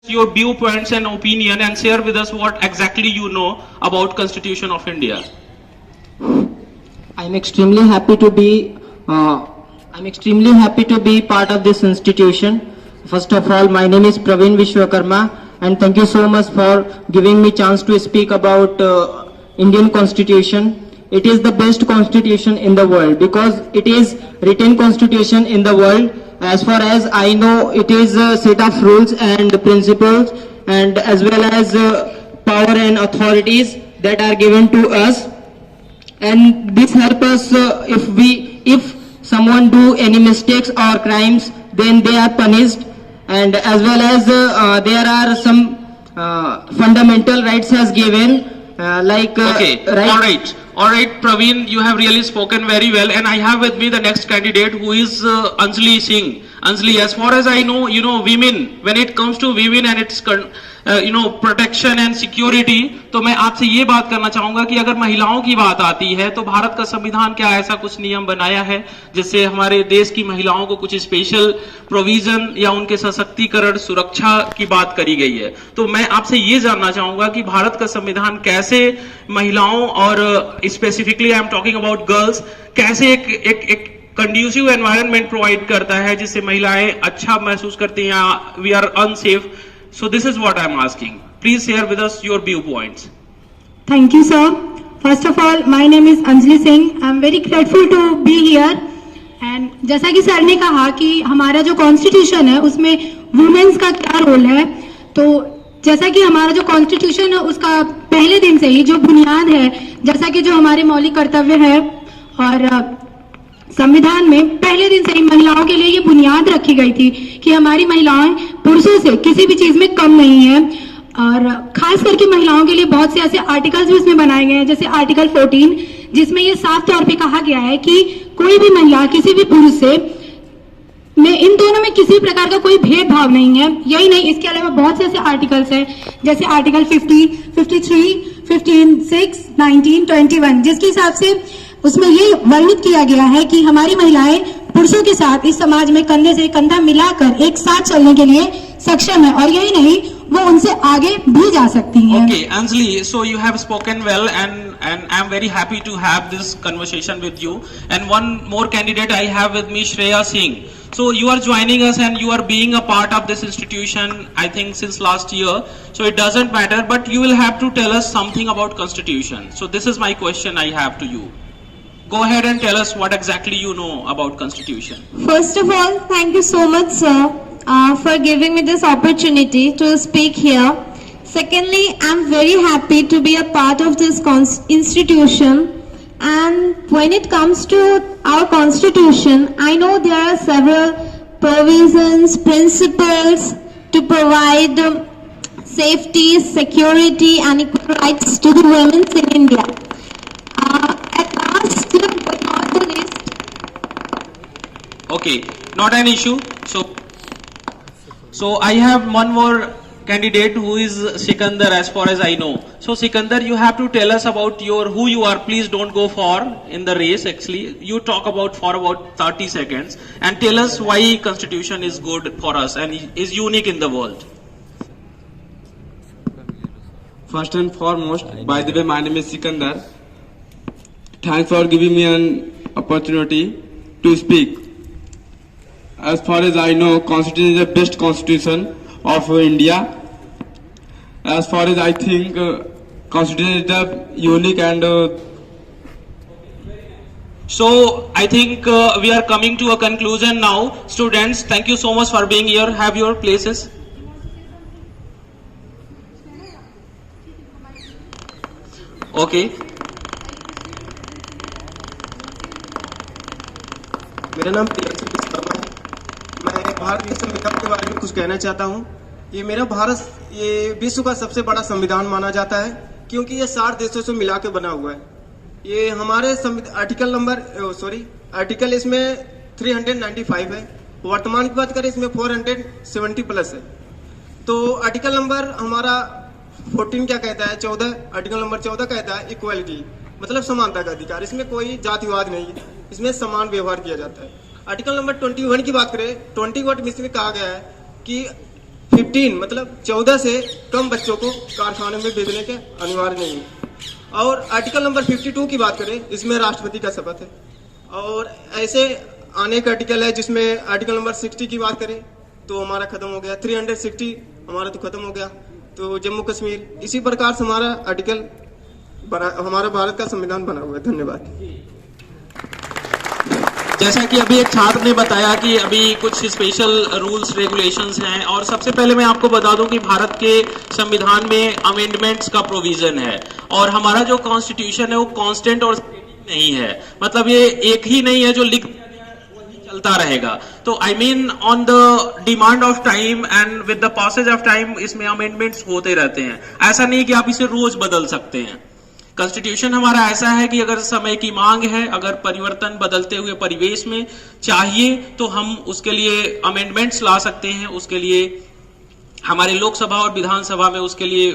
your viewpoints and opinion and share with us what exactly you know about Constitution of India. I'm extremely happy to be part of this institution. First of all, my name is Praveen Vishwakarma, and thank you so much for giving me chance to speak about Indian Constitution. It is the best constitution in the world because it is written constitution in the world. As far as I know, it is a set of rules and principles, and as well as power and authorities that are given to us. And this help us if someone do any mistakes or crimes, then they are punished. And as well as there are some fundamental rights has given All right, Praveen, you have really spoken very well, and I have with me the next candidate who is Anjali Singh. Anjali, as far as I know, women, when it comes to women and its protection and security, तो मैं आपसे ये बात करना चाहूंगा कि अगर महिलाओं की बात आती है तो भारत का संविधान क्या ऐसा कुछ नियम बनाया है जिससे हमारे देश की महिलाओं को कुछ स्पेशल प्रोविजन या उनके सशक्तिकरण सुरक्षा की बात करी गई है? तो मैं आपसे ये जानना चाहूंगा कि भारत का संविधान कैसे महिलाओं और specifically I am talking about girls, कैसे एक कंड्यूसिव एनवायरनमेंट प्रोवाइड करता है जिससे महिलाएं अच्छा महसूस करती हैं, we are unsafe. So this is what I am asking. Please share with us your viewpoints. Thank you, sir. First of all, my name is Anjali Singh. I am very grateful to be here. And जैसा कि sir ने कहा कि हमारा जो constitution है उसमें women's का क्या रोल है, तो जैसा कि हमारा जो कॉन्स्टिट्यूशन है उसका पहले दिन से ही जो बुनियाद है, जैसा कि जो हमारे मौलिक कर्तव्य है और संविधान में पहले दिन से ही महिलाओं के लिए ये बुनियाद रखी गई थी कि हमारी महिलाएं पुरुषों से किसी भी चीज में कम नहीं है. और खास करके महिलाओं के लिए बहुत से ऐसे आर्टिकल्स भी इसमें बनाए गए हैं, जैसे आर्टिकल 14, जिसमें ये साफ तौर पे कहा गया है कि कोई भी महिला किसी भी पुरुष से में इन दोनों में किसी प्रकार का कोई भेदभाव नहीं है. यही नहीं, इसके अलावा बहुत से ऐसे आर्टिकल्स हैं जैसे आर्टिकल 50, 53, 15, 6, 19, 21, जिसके हिसाब से उसमें ये वर्णित किया गया है कि हमारी महिलाएं पुरुषों के साथ इस समाज में कंधे से कंधा मिलाकर एक साथ चलने के लिए सक्षम है, और यही नहीं, वो उनसे आगे भी जा सकती हैं. Okay, Anjali, so you have spoken well, and I am very happy to have this conversation with you. And one more candidate I have with me, Shreya Singh. So you are joining us and you are being a part of this institution, I think since last year. So it doesn't matter, but you will have to tell us something about Constitution. So this is my question I have to you. Go ahead and tell us what exactly you know about Constitution. First of all, thank you so much, sir, for giving me this opportunity to speak here. Secondly, I'm very happy to be a part of this institution. And when it comes to our Constitution, I know there are several provisions, principles to provide safety, security, and equal rights to the women in India. Okay, not an issue. So I have one more candidate who is Sikandar, as far as I know. So Sikandar, you have to tell us about who you are. Please don't go far in the race. Actually, you talk for about 30 seconds and tell us why Constitution is good for us and is unique in the world. First and foremost, by the way, my name is Sikandar. Thanks for giving me an opportunity to speak. As far as I know, Constitution is the best constitution of India. As far as I think, Constitution is the unique and So I think we are coming to a conclusion now. Students, thank you so much for being here. Have your places. Okay. मेरा नाम प्रियंशु विश्वकर्मा है. मैं भारतीय संविधान के बारे में कुछ कहना चाहता हूँ. ये विश्व का सबसे बड़ा संविधान माना जाता है क्योंकि ये 60 देशों से मिला के बना हुआ है. ये हमारे आर्टिकल इसमें 395 है. वर्तमान की बात करें इसमें 470 प्लस है. तो आर्टिकल नंबर हमारा 14 क्या कहता है, 14, आर्टिकल नंबर 14 कहता है इक्वालिटी, मतलब समानता का अधिकार. इसमें कोई जातिवाद नहीं है, इसमें समान व्यवहार किया जाता है. आर्टिकल नंबर 21 की बात करें, 21 में इसमें कहा गया है कि 15 मतलब 14 से कम बच्चों को कारखाने में भेजने के अनिवार्य नहीं है। और आर्टिकल नंबर 52 की बात करें, इसमें राष्ट्रपति का शपथ है। और ऐसे अनेक आर्टिकल है जिसमें आर्टिकल नंबर 60 की बात करें तो हमारा खत्म हो गया, 360 हमारा तो खत्म हो गया। तो जम्मू कश्मीर इसी प्रकार से हमारा आर्टिकल हमारा भारत का संविधान बना हुआ है। धन्यवाद। जैसा कि अभी एक छात्र ने बताया कि अभी कुछ स्पेशल रूल्स रेगुलेशंस हैं, और सबसे पहले मैं आपको बता दूं कि भारत के संविधान में अमेंडमेंट्स का प्रोविजन है, और हमारा जो कॉन्स्टिट्यूशन है वो कांस्टेंट और स्टैटिक नहीं है। मतलब ये एक ही नहीं है जो लिख चलता रहेगा। तो I mean on the demand of time and with the passage of time इसमें अमेंडमेंट्स होते रहते हैं। ऐसा नहीं कि आप इसे रोज बदल सकते हैं। कॉन्स्टिट्यूशन हमारा ऐसा है कि अगर समय की मांग है, अगर परिवर्तन बदलते हुए परिवेश में चाहिए तो हम उसके लिए अमेंडमेंट्स ला सकते हैं। उसके लिए हमारे लोकसभा और विधानसभा में उसके लिए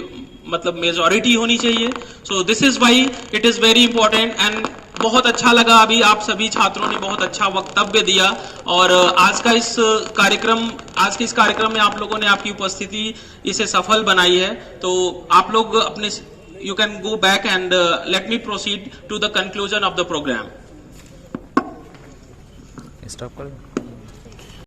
मतलब मेजॉरिटी होनी चाहिए। So this is why it is very important. And बहुत अच्छा लगा, अभी आप सभी छात्रों ने बहुत अच्छा वक्तव्य दिया, और आज के इस कार्यक्रम में आप लोगों ने आपकी उपस्थिति इसे सफल बनाई है। तो आप लोग अपने you can go back and let me proceed to the conclusion of the program. Stop करें।